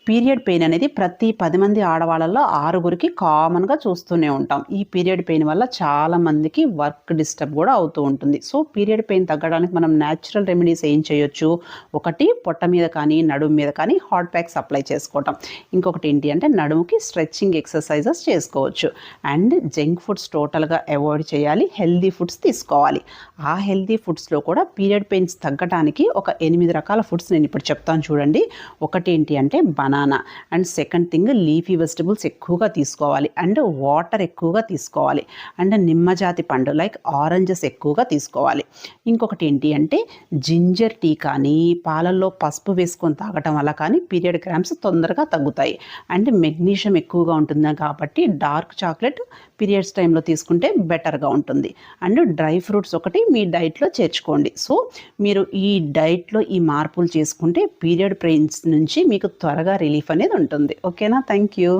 Period pain అనేది ప్రతి 10 మంది ఆడవాళ్ళలో 6గురికి కామన్గా చూస్తూనే ఉంటాం. ఈ పీరియడ్ పెయిన్ వల్ల చాలా మందికి వర్క్ డిస్టర్బ్ కూడా అవుతూ ఉంటుంది. సో పీరియడ్ పెయిన్ తగ్గడానికి మనం న్యాచురల్ రెమెడీస్ ఏం చేయొచ్చు? ఒకటి పొట్ట మీద కానీ నడుము మీద కానీ హాట్ ప్యాక్స్ అప్లై చేసుకోవటం. ఇంకొకటి ఏంటి అంటే నడుముకి స్ట్రెచ్చింగ్ ఎక్సర్సైజెస్ చేసుకోవచ్చు. అండ్ జంక్ ఫుడ్స్ టోటల్గా అవాయిడ్ చేయాలి. హెల్దీ ఫుడ్స్ తీసుకోవాలి. ఆ హెల్దీ ఫుడ్స్లో కూడా పీరియడ్ పెయిన్స్ తగ్గడానికి ఒక 8 రకాల ఫుడ్స్ నేను ఇప్పుడు చెప్తాను చూడండి. ఒకటి ఏంటి అంటే banana. And second thing leafy vegetables ఎక్కువగా తీసుకోవాలి. అండ్ వాటర్ ఎక్కువగా తీసుకోవాలి. అండ్ నిమ్మజాతి పండు లైక్ ఆరెంజెస్ ఎక్కువగా తీసుకోవాలి. ఇంకొకటి ఏంటి అంటే జింజర్ టీ కానీ పాలల్లో పసుపు వేసుకొని తాగటం వల్ల కానీ పీరియడ్ క్రాంప్స్ తొందరగా తగ్గుతాయి. అండ్ మెగ్నీషియం ఎక్కువగా ఉంటుంది కాబట్టి డార్క్ చాక్లెట్ పీరియడ్స్ టైంలో తీసుకుంటే బెటర్గా ఉంటుంది. అండ్ డ్రై ఫ్రూట్స్ ఒకటి మీ డైట్లో చేర్చుకోండి. సో మీరు ఈ డైట్లో ఈ మార్పులు చేసుకుంటే పీరియడ్ పెయిన్స్ నుంచి మీకు త్వరగా రిలీఫ్ అనేది ఉంటుంది. ఓకేనా? Thank you.